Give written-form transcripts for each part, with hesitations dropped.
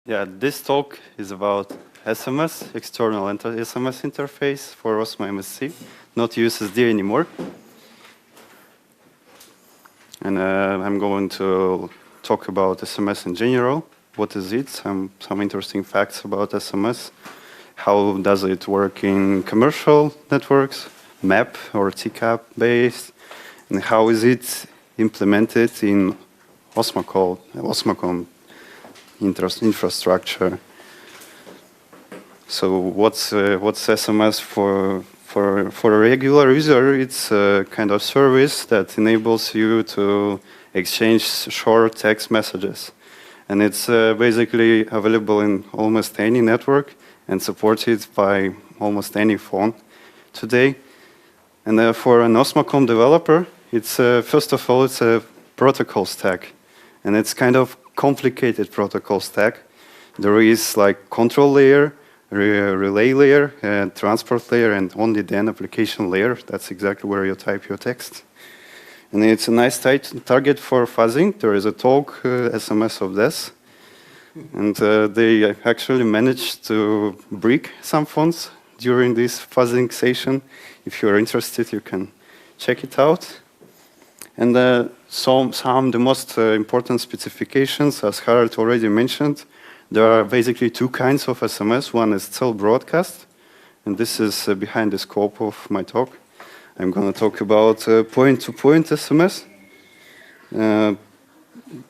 Yeah, this talk is about SMS, external SMS interface for Osmo MSC, not USSD anymore. And I'm going to talk about SMS in general. What is it? Some interesting facts about SMS. How does it work in commercial networks, MAP or TCAP based, and how is it implemented in Osmocom infrastructure. So what's SMS for a regular user? It's a kind of service that enables you to exchange short text messages, and it's basically available in almost any network and supported by almost any phone today. And for an Osmocom developer, it's first of all it's a protocol stack, and it's kind of complicated protocol stack. There is like control layer, relay layer, transport layer, and only then application layer. That's exactly where you type your text. And it's a nice target for fuzzing. There is a talk, SMS of this. And they actually managed to break some phones during this fuzzing session. If you're interested, you can check it out. And some the most important specifications, as Harald already mentioned, there are basically two kinds of SMS. One is cell broadcast, and this is behind the scope of my talk. I'm going to talk about point-to-point SMS.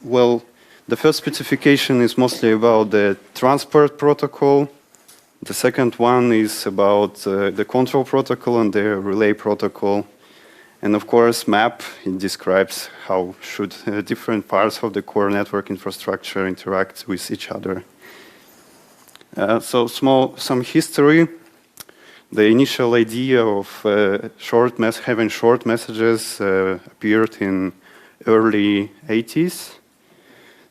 Well, the first specification is mostly about the transport protocol. The second one is about the control protocol and the relay protocol. And of course, MAP, it describes how should different parts of the core network infrastructure interact with each other. So some history. The initial idea of having short messages appeared in early 80s.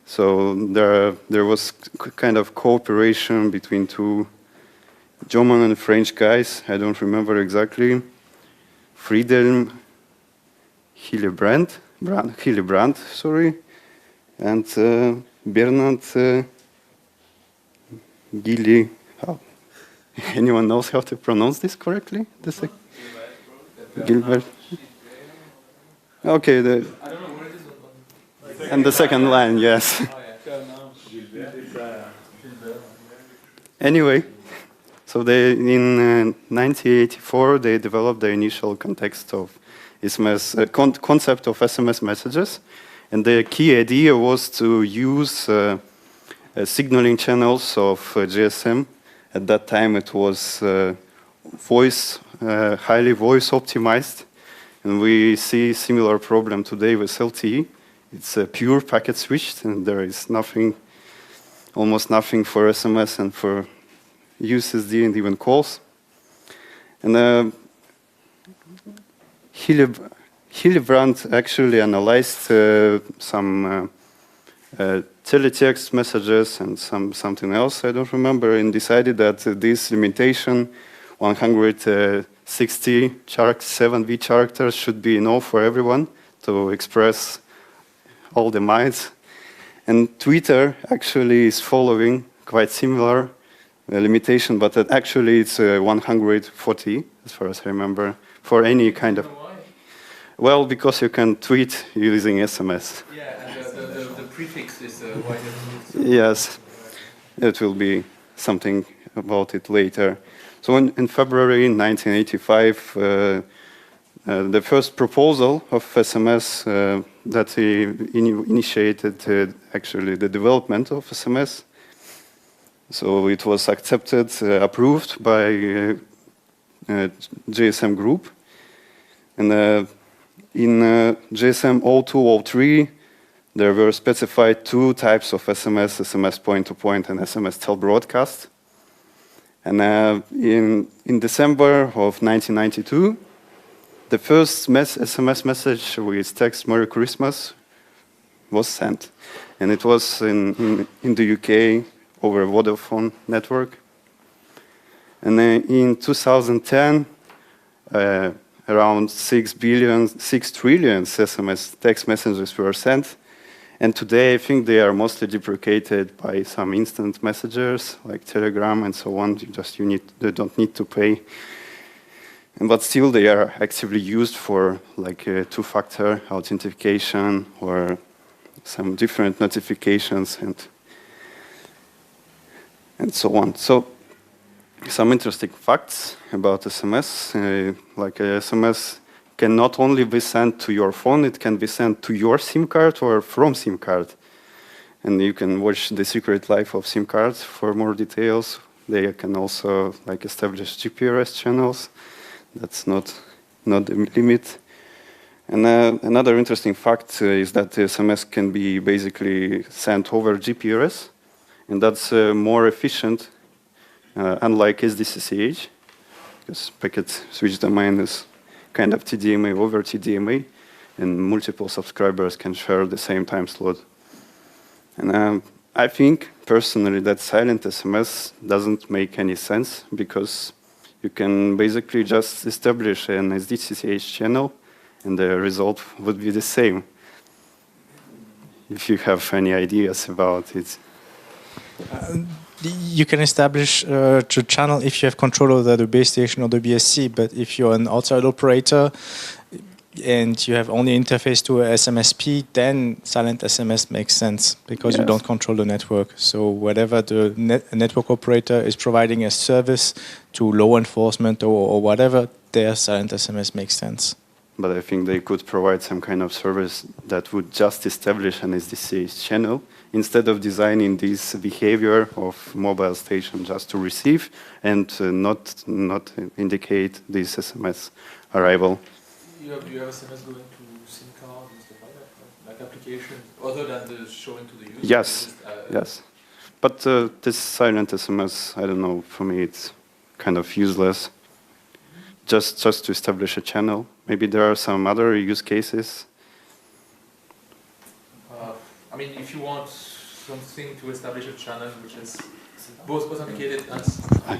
So there was kind of cooperation between two German and French guys. I don't remember exactly. Friedhelm Hillebrand, and Bernard Gilli. Oh. Anyone knows how to pronounce this correctly? Gilbert. Okay. I don't know where it is. And the second line, yes. Anyway, so in 1984 they developed the initial context of SMS, concept of SMS messages, and the key idea was to use signaling channels of GSM. At that time, it was highly voice optimized, and we see similar problem today with LTE. It's a pure packet switched, and there is almost nothing for SMS and for USSD and even calls. And Hillebrand actually analyzed some teletext messages and something else, I don't remember, and decided that this limitation, 167V characters, should be enough for everyone to express all the minds. And Twitter actually is following quite similar limitation, but actually it's 140, as far as I remember, for any kind of... Well, because you can tweet using SMS. Yeah, and the prefix is wider. Yes, it will be something about it later. So in February 1985, the first proposal of SMS that he initiated actually the development of SMS. So it was accepted, approved by GSM Group. And in GSM 0203, there were specified two types of SMS, SMS point-to-point and SMS telebroadcast. And in December of 1992, the first SMS message with text "Merry Christmas" was sent. And it was in the UK over a Vodafone network. And then in 2010, around 6 trillion SMS text messages were sent. And today, I think they are mostly deprecated by some instant messengers like Telegram and so on. They don't need to pay. But still, they are actively used for like two-factor authentication or some different notifications and so on. So some interesting facts about SMS. Like SMS can not only be sent to your phone, it can be sent to your SIM card or from SIM card. And you can watch The Secret Life of SIM Cards for more details. They can also like establish GPRS channels. That's not the limit. And another interesting fact is that the SMS can be basically sent over GPRS, and that's more efficient, unlike SDCCH, because packet switch domain is kind of TDMA over TDMA, and multiple subscribers can share the same time slot. And I think, personally, that silent SMS doesn't make any sense, because you can basically just establish an SDCCH channel, and the result would be the same. If you have any ideas about it. You can establish a channel if you have control over the base station or the BSC, but if you're an outside operator and you have only interface to a SMSP, then silent SMS makes sense because you don't control the network. So whatever the network operator is providing a service to law enforcement or whatever, their silent SMS makes sense. But I think they could provide some kind of service that would just establish an SDCH channel instead of designing this behavior of mobile station just to receive and not indicate this SMS arrival. You have SMS going to SIM card and stuff like that, like applications, other than the showing to the user? Yes, yes. But this silent SMS, I don't know, for me it's kind of useless. Just to establish a channel. Maybe there are some other use cases. I mean, if you want something to establish a channel which is both authenticated and...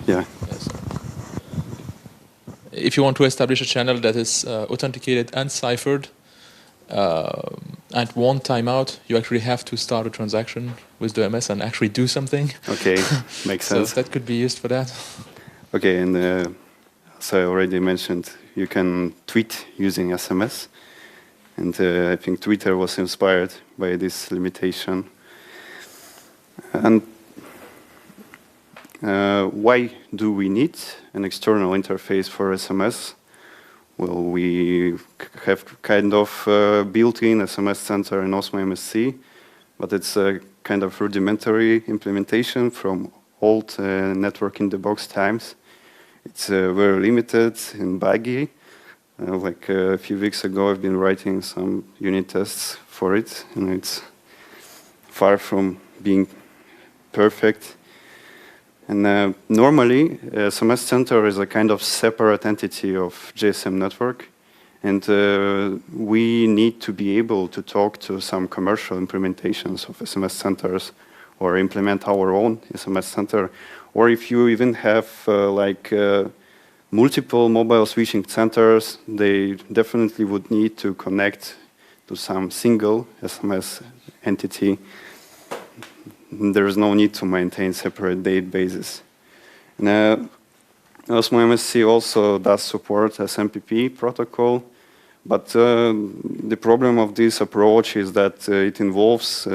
Yeah. Yes. If you want to establish a channel that is authenticated and ciphered, at one timeout, you actually have to start a transaction with the MS and actually do something. Okay, makes sense. So that could be used for that. Okay, and as I already mentioned, you can tweet using SMS. And I think Twitter was inspired by this limitation. And why do we need an external interface for SMS? Well, we have kind of built-in SMS center in Osmocom, but it's a kind of rudimentary implementation from old network-in-the-box times. It's very limited and buggy. Like a few weeks ago, I've been writing some unit tests for it, and it's far from being perfect. And normally, SMS Center is a kind of separate entity of GSM network, and we need to be able to talk to some commercial implementations of SMS centers or implement our own SMS center. Or if you even have multiple mobile switching centers, they definitely would need to connect to some single SMS entity. There is no need to maintain separate databases. And Osmocom also does support SMPP protocol, but the problem of this approach is that it involves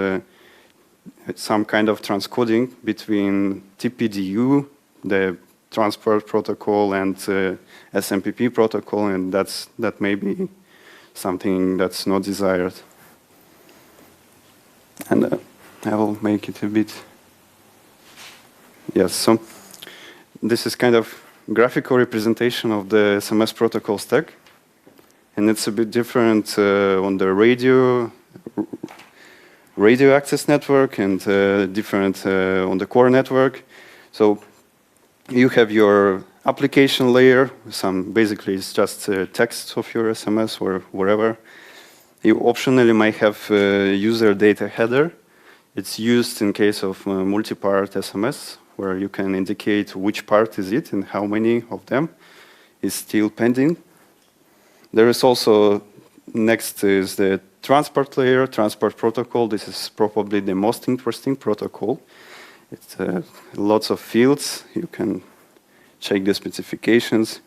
some kind of transcoding between TPDU, the transport protocol, and SMPP protocol, and that may be something that's not desired. And I will make it a bit. Yes, so this is kind of graphical representation of the SMS protocol stack, and it's a bit different on the radio access network and different on the core network. So you have your application layer. Basically it's just text of your SMS or wherever. You optionally might have user data header. It's used in case of multi-part SMS, where you can indicate which part is it and how many of them is still pending. There is also next is the transport layer, transport protocol. This is probably the most interesting protocol. It's lots of fields. You can check the specifications.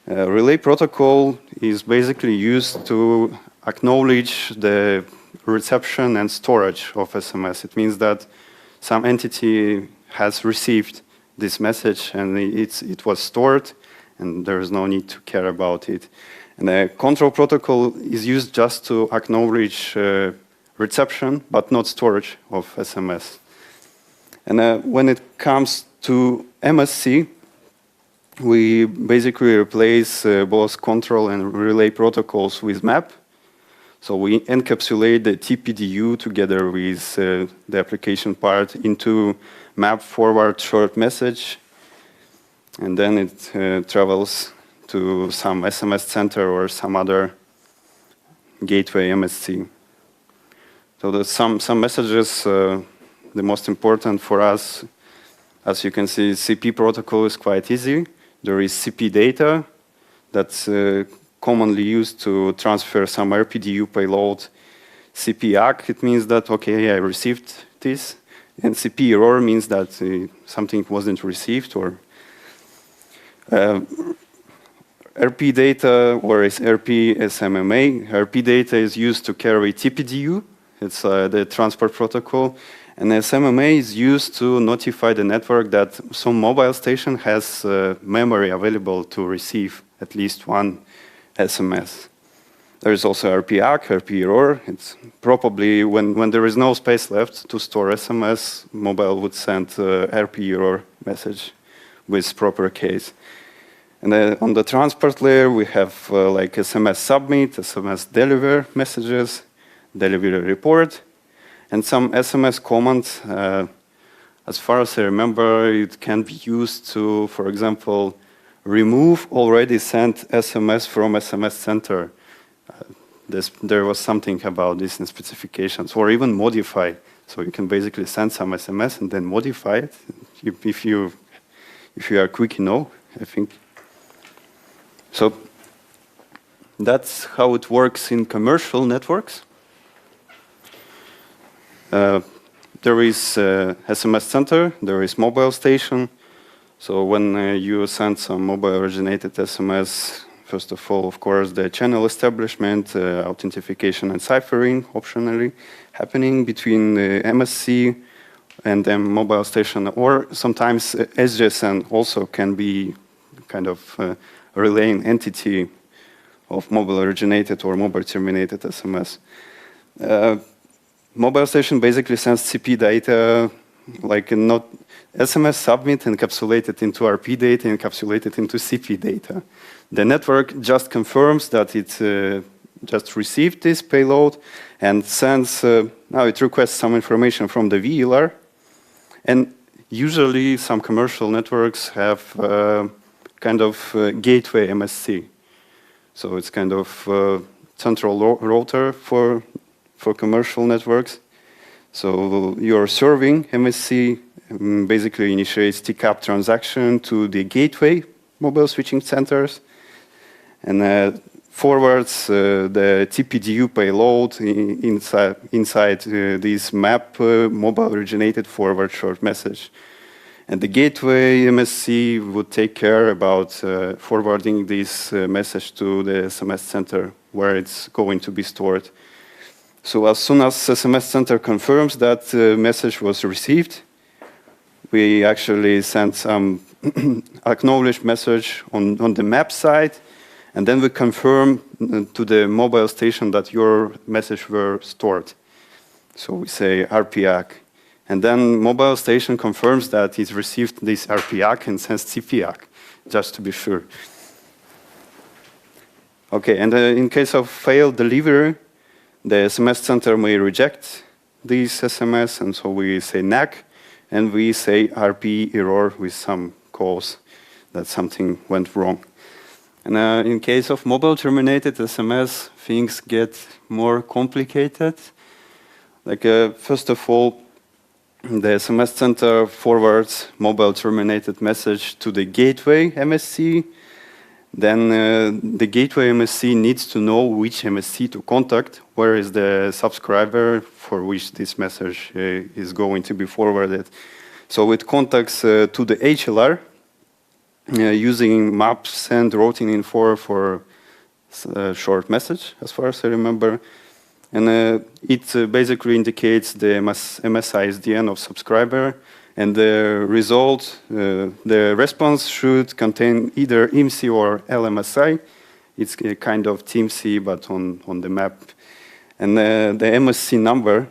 Relay protocol is basically used to acknowledge the reception and storage of SMS. It means that some entity has received this message and it was stored, and there is no need to care about it. And the control protocol is used just to acknowledge reception, but not storage of SMS. And when it comes to MSC, we basically replace both control and relay protocols with map. So we encapsulate the TPDU together with the application part into map forward short message, and then it travels to some SMS center or some other gateway MSC. So there's some messages, the most important for us, as you can see, CP protocol is quite easy. There is CP data that's commonly used to transfer some RPDU payload. CP ACK, it means that, okay, I received this. And CP error means that something wasn't received, or RP data, or is RP SMMA. RP data is used to carry TPDU. It's the transport protocol. And SMMA is used to notify the network that some mobile station has memory available to receive at least one SMS. There is also RP ACK, RP error. It's probably when there is no space left to store SMS, mobile would send RP error message with proper case. And on the transport layer, we have like SMS submit, SMS deliver messages, delivery report, and some SMS commands. As far as I remember, it can be used to, for example, remove already sent SMS from SMS center. There was something about this in specifications, or even modify. So you can basically send some SMS and then modify it if you are quick enough, I think. So that's how it works in commercial networks. There is SMS center, there is mobile station. So when you send some mobile originated SMS, first of all, of course, the channel establishment, authentication and ciphering optionally happening between the MSC and the mobile station, or sometimes SGSN also can be kind of a relaying entity of mobile originated or mobile terminated SMS. Mobile station basically sends CP data, like not SMS submit encapsulated into RP data, encapsulated into CP data. The network just confirms that it just received this payload and sends, now it requests some information from the VLR. And usually some commercial networks have kind of gateway MSC. So it's kind of central router for commercial networks. So your serving MSC basically initiates TCAP transaction to the gateway mobile switching centers and forwards the TPDU payload inside this map mobile originated forward short message. And the gateway MSC would take care about forwarding this message to the SMS center where it's going to be stored. So as soon as SMS center confirms that the message was received, we actually send some acknowledged message on the map side, and then we confirm to the mobile station that your message were stored. So we say RPAC. And then mobile station confirms that it's received this RPAC and sends CPAC, just to be sure. Okay, and in case of failed delivery, the SMS center may reject this SMS, and so we say NAC, and we say RP error with some cause that something went wrong. And in case of mobile terminated SMS, things get more complicated. Like first of all, the SMS center forwards mobile terminated message to the gateway MSC, Then the gateway MSC needs to know which MSC to contact, where is the subscriber for which this message is going to be forwarded. So it contacts to the HLR using map send routing info for short message, as far as I remember. And it basically indicates the MSISDN of subscriber, and the result, the response should contain either IMSI or LMSI. It's a kind of TMC, but on the map. And the MSC number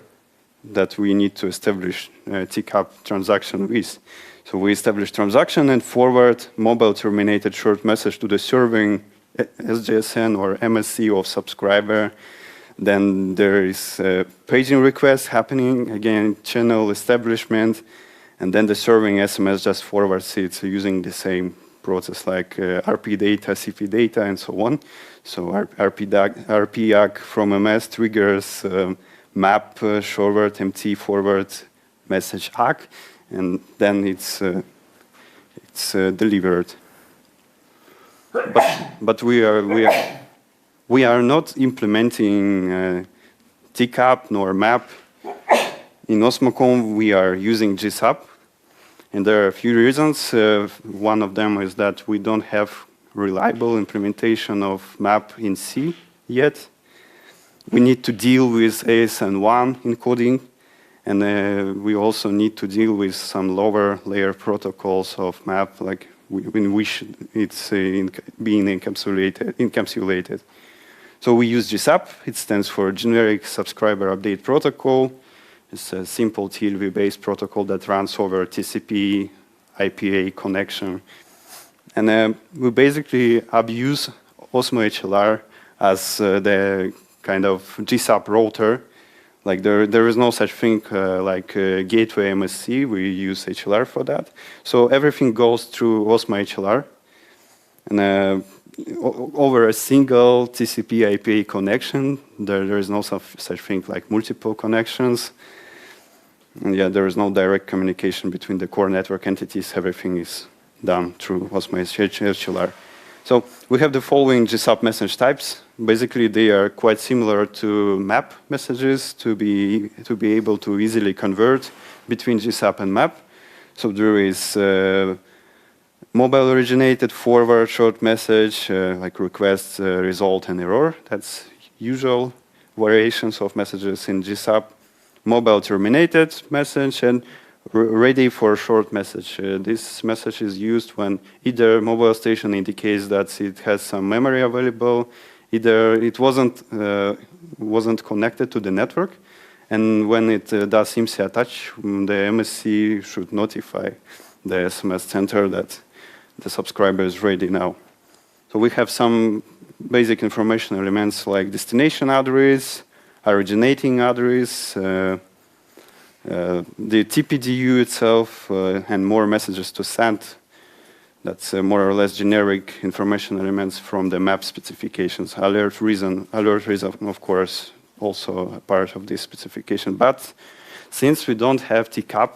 that we need to establish TCAP transaction with. So we establish transaction and forward mobile terminated short message to the serving SGSN or MSC of subscriber. Then there is a paging request happening, again, channel establishment, and then the serving SMS just forwards it using the same process like RP data, CP data, and so on. So RPAC from MS triggers map forward, MT forward message ACK, and then it's delivered. But we are not implementing TCAP nor MAP. In Osmocom, we are using GSUP, and there are a few reasons. One of them is that we don't have reliable implementation of MAP in C yet. We need to deal with ASN1 encoding, and we also need to deal with some lower layer protocols of MAP, like in which it's being encapsulated. So we use GSUP. It stands for Generic Subscriber Update Protocol. It's a simple TLV-based protocol that runs over TCP IPA connection. And we basically abuse Osmo HLR as the kind of GSUP router. Like there is no such thing like gateway MSC. We use HLR for that. So everything goes through Osmo HLR. And over a single TCP IPA connection, there is no such thing like multiple connections. And yeah, there is no direct communication between the core network entities. Everything is done through Osmo HLR. So we have the following GSUP message types. Basically, they are quite similar to MAP messages to be able to easily convert between GSUP and MAP. So there is mobile originated forward short message, like request, result, and error. That's usual variations of messages in GSUP. Mobile terminated message and ready for short message. This message is used when either mobile station indicates that it has some memory available, either it wasn't connected to the network, and when it does IMSI attach, the MSC should notify the SMS center that the subscriber is ready now. So we have some basic information elements like destination address, originating address, the TPDU itself, and more messages to send. That's more or less generic information elements from the map specifications. Alert reason, of course, also a part of this specification. But since we don't have TCAP,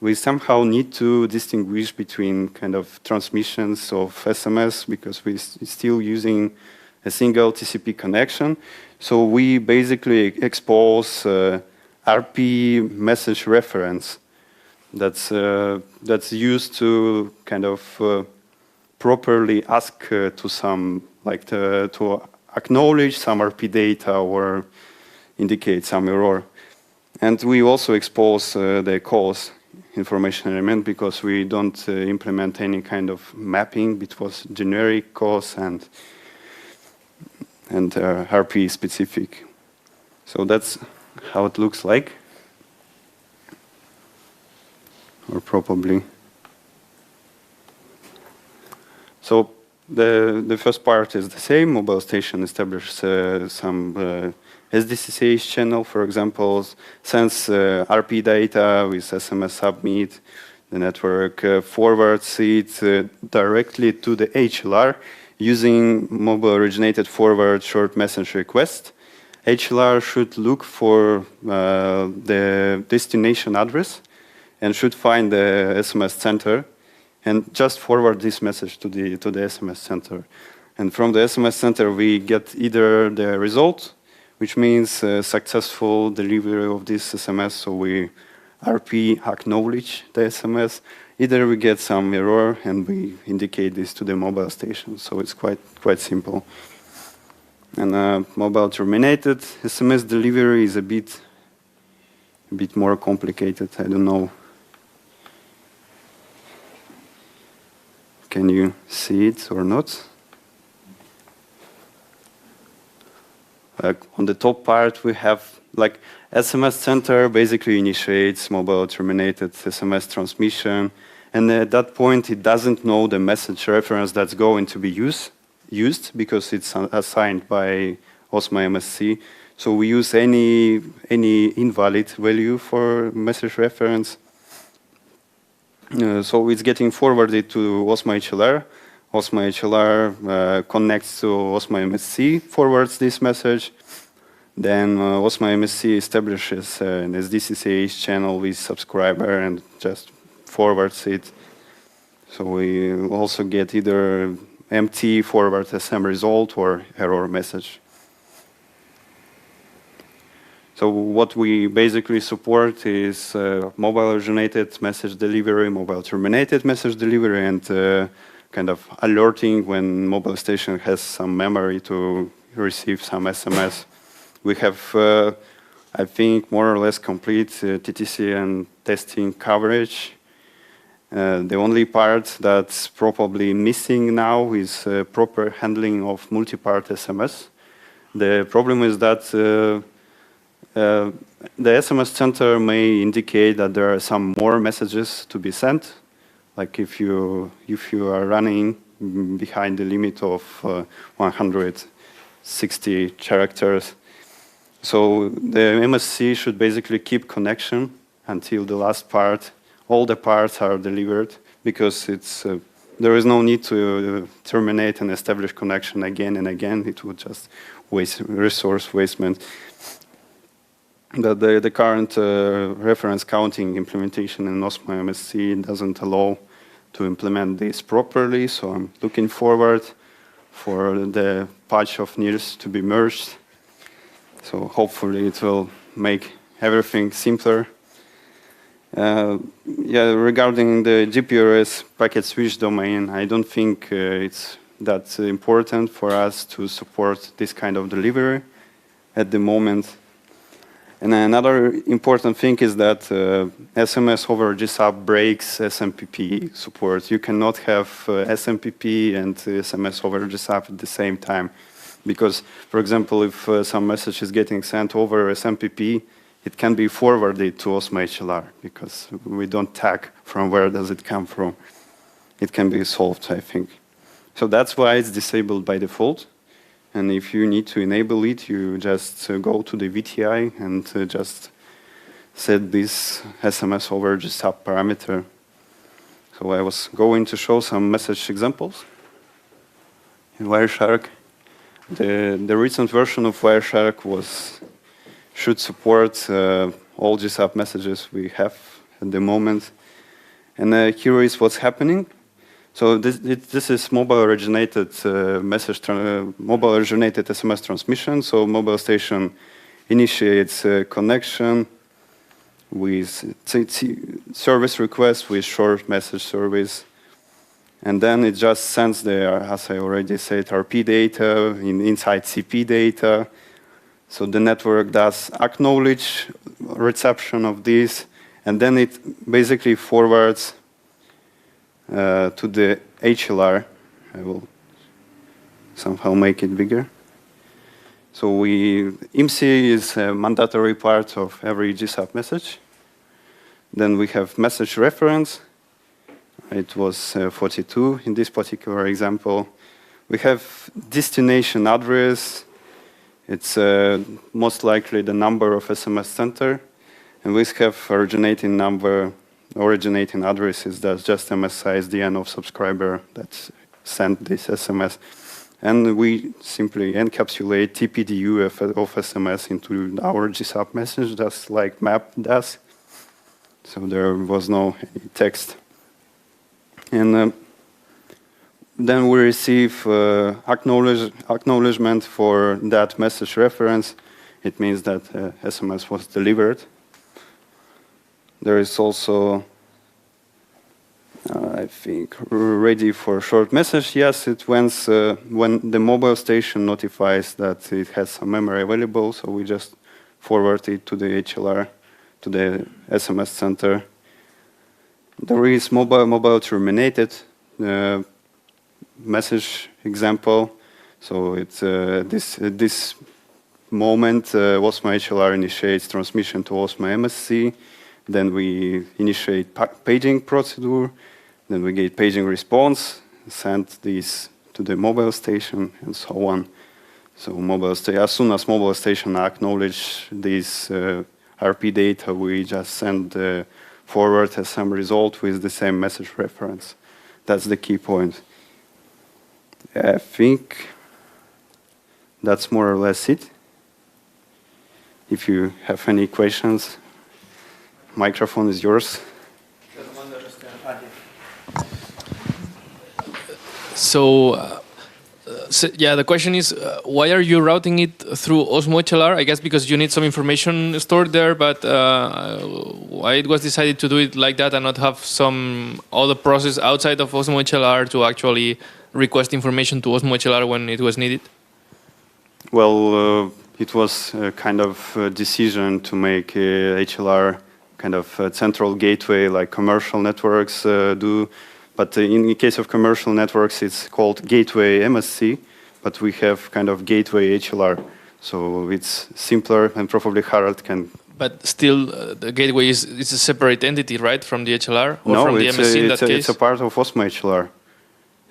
we somehow need to distinguish between kind of transmissions of SMS because we're still using a single TCP connection. So we basically expose RP message reference that's used to kind of properly ask to some, like to acknowledge some RP data or indicate some error. And we also expose the cause information element because we don't implement any kind of mapping between generic cause and RP specific. So that's how it looks like, or probably. So the first part is the same. Mobile station establishes some SDCCH channel, for example, sends RP data with SMS submit. The network forwards it directly to the HLR using mobile originated forward short message request. HLR should look for the destination address and should find the SMS center and just forward this message to the SMS center. And from the SMS center, we get either the result, which means successful delivery of this SMS, so we RP acknowledge the SMS. Either we get some error and we indicate this to the mobile station, so it's quite simple. And mobile terminated SMS delivery is a bit more complicated. I don't know. Can you see it or not? On the top part, we have like SMS center basically initiates mobile terminated SMS transmission. And at that point, it doesn't know the message reference that's going to be used because it's assigned by Osmo MSC. So we use any invalid value for message reference. So it's getting forwarded to Osmo HLR. Osmo HLR connects to Osmo MSC, forwards this message. Then Osmo MSC establishes an SDCCH channel with subscriber and just forwards it. So we also get either empty forward SM result or error message. So what we basically support is mobile originated message delivery, mobile terminated message delivery, and kind of alerting when mobile station has some memory to receive some SMS. We have, I think, more or less complete TTC and testing coverage. The only part that's probably missing now is proper handling of multi-part SMS. The problem is that the SMS center may indicate that there are some more messages to be sent. Like if you are running behind the limit of 160 characters. So the MSC should basically keep connection until the last part. All the parts are delivered because there is no need to terminate and establish connection again and again. It would just waste resource wastement. The current reference counting implementation in Osmo MSC doesn't allow to implement this properly, so I'm looking forward for the patch of NIRS to be merged. So hopefully it will make everything simpler. Regarding the GPRS packet switch domain, I don't think it's that important for us to support this kind of delivery at the moment. And another important thing is that SMS over GSUP breaks SMPP support. You cannot have SMPP and SMS over GSUP at the same time. Because, for example, if some message is getting sent over SMPP, it can be forwarded to Osmo HLR because we don't tag from where does it come from. It can be solved, I think. So that's why it's disabled by default. And if you need to enable it, you just go to the VTI and just set this SMS over GSUP parameter. So I was going to show some message examples in Wireshark. The recent version of Wireshark should support all GSUP messages we have at the moment. And here is what's happening. So this is mobile-originated mobile-originated SMS transmission. So mobile station initiates a connection with service request with short message service, and then it just sends the, as I already said, RP data inside CP data. So the network does acknowledge reception of this, and then it basically forwards to the HLR. I will somehow make it bigger. So IMSI is a mandatory part of every GSUP message. Then we have message reference. It was 42 in this particular example. We have destination address. It's most likely the number of SMS center. And we have originating addresses that's just MSI SDN of subscriber that sent this SMS. And we simply encapsulate TPDU of SMS into our GSUP message, just like map does. So there was no text. And then we receive acknowledgement for that message reference. It means that SMS was delivered. There is also, I think, ready for short message. Yes, it when the mobile station notifies that it has some memory available, so we just forward it to the HLR, to the SMS center. There is mobile terminated message example. So it's this moment Osmo HLR initiates transmission to Osmo MSC. Then we initiate paging procedure. Then we get paging response, send this to the mobile station, and so on. So as soon as mobile station acknowledge this RP data, we just send forward SM result with the same message reference. That's the key point. I think that's more or less it. If you have any questions, microphone is yours. So yeah, the question is, why are you routing it through Osmo HLR? I guess because you need some information stored there, but why it was decided to do it like that and not have some other process outside of Osmo HLR to actually request information to Osmo HLR when it was needed? Well, it was a kind of decision to make HLR kind of a central gateway like commercial networks do. But in the case of commercial networks, it's called Gateway MSC, but we have kind of Gateway HLR. So it's simpler, and probably Harald can... But still, the gateway is a separate entity, right, from the HLR? Or no, from the MSC in that case? It's a part of Osmo HLR.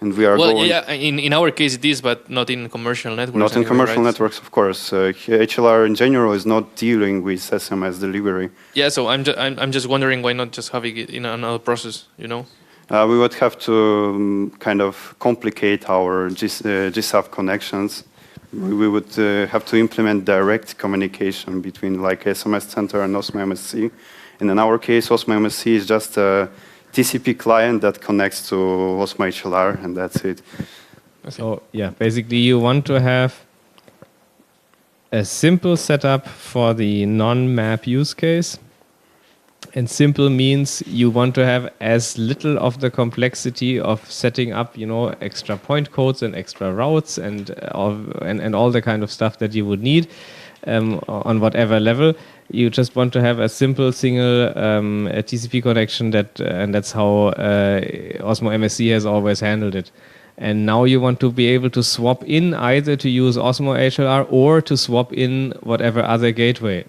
And we are yeah, in our case it is, but not in commercial networks. Not in commercial networks, of course. HLR in general is not dealing with SMS delivery. Yeah, so I'm just wondering why not just having it in another process, you know? We would have to kind of complicate our GSUP connections. We would have to implement direct communication between like SMS Center and Osmo MSC. And in our case, Osmo MSC is just a TCP client that connects to Osmo HLR, and that's it. So yeah, basically you want to have a simple setup for the non-map use case. And simple means you want to have as little of the complexity of setting up, you know, extra point codes and extra routes and all the kind of stuff that you would need on whatever level. You just want to have a simple single a TCP connection and that's how Osmo MSC has always handled it. And now you want to be able to swap in either to use Osmo HLR or to swap in whatever other gateway.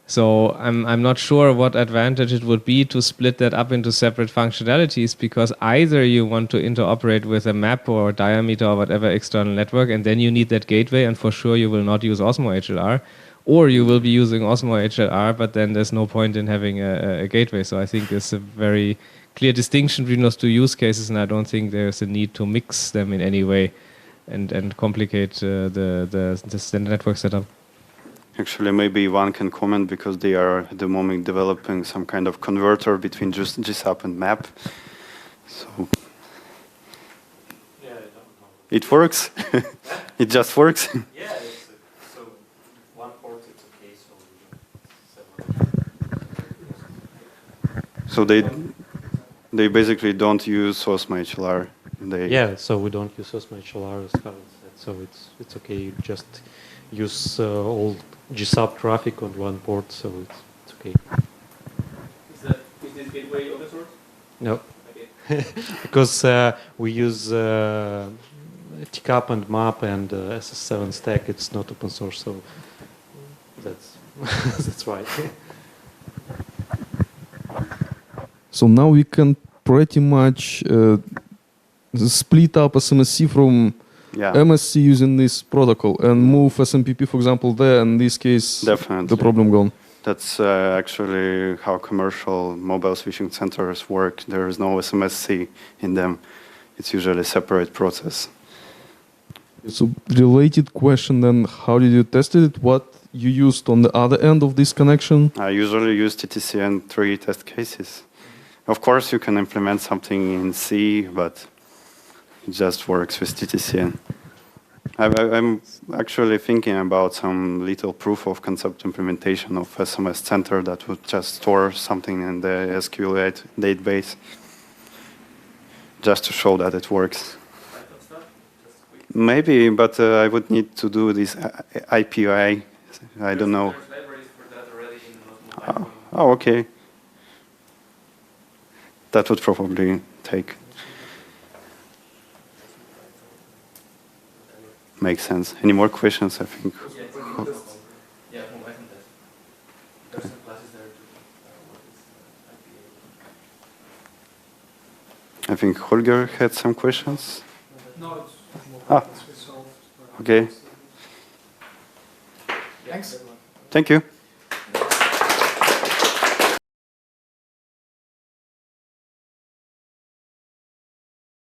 So I'm not sure what advantage it would be to split that up into separate functionalities, because either you want to interoperate with a map or diameter or whatever external network, and then you need that gateway, and for sure you will not use Osmo HLR, or you will be using Osmo HLR, but then there's no point in having a gateway. So I think there's a very clear distinction between those two use cases, and I don't think there's a need to mix them in any way and complicate the network setup. Actually, maybe one can comment because they are at the moment developing some kind of converter between just GSUP and map. So yeah, it works. It just works. Yeah, so one port it's okay. So they basically don't use Osmo HLR. Yeah, so we don't use Osmo HLR as Harald said. So it's okay. You just use all GSUP traffic on one port, so it's okay. Is this gateway open source? No. Okay. Because we use TCAP and MAP and SS7 stack. It's not open source, so that's that's right. So now we can pretty much split up SMSC from MSC using this protocol and move SMPP, for example, there. In this case, definitely the problem gone. That's actually how commercial mobile switching centers work. There is no SMSC in them. It's usually a separate process. So related question then, how did you test it? What you used on the other end of this connection? I usually use TTCN3 test cases. Of course, you can implement something in C, but it just works with TTCN. I'm actually thinking about some little proof of concept implementation of SMS center that would just store something in the SQL database, just to show that it works. Maybe, but I would need to do this IPI. I don't know. Oh, okay. That would probably take. Makes sense. Any more questions, I think? I think Holger had some questions. No, Ah, it's resolved. okay. Thanks. Thank you.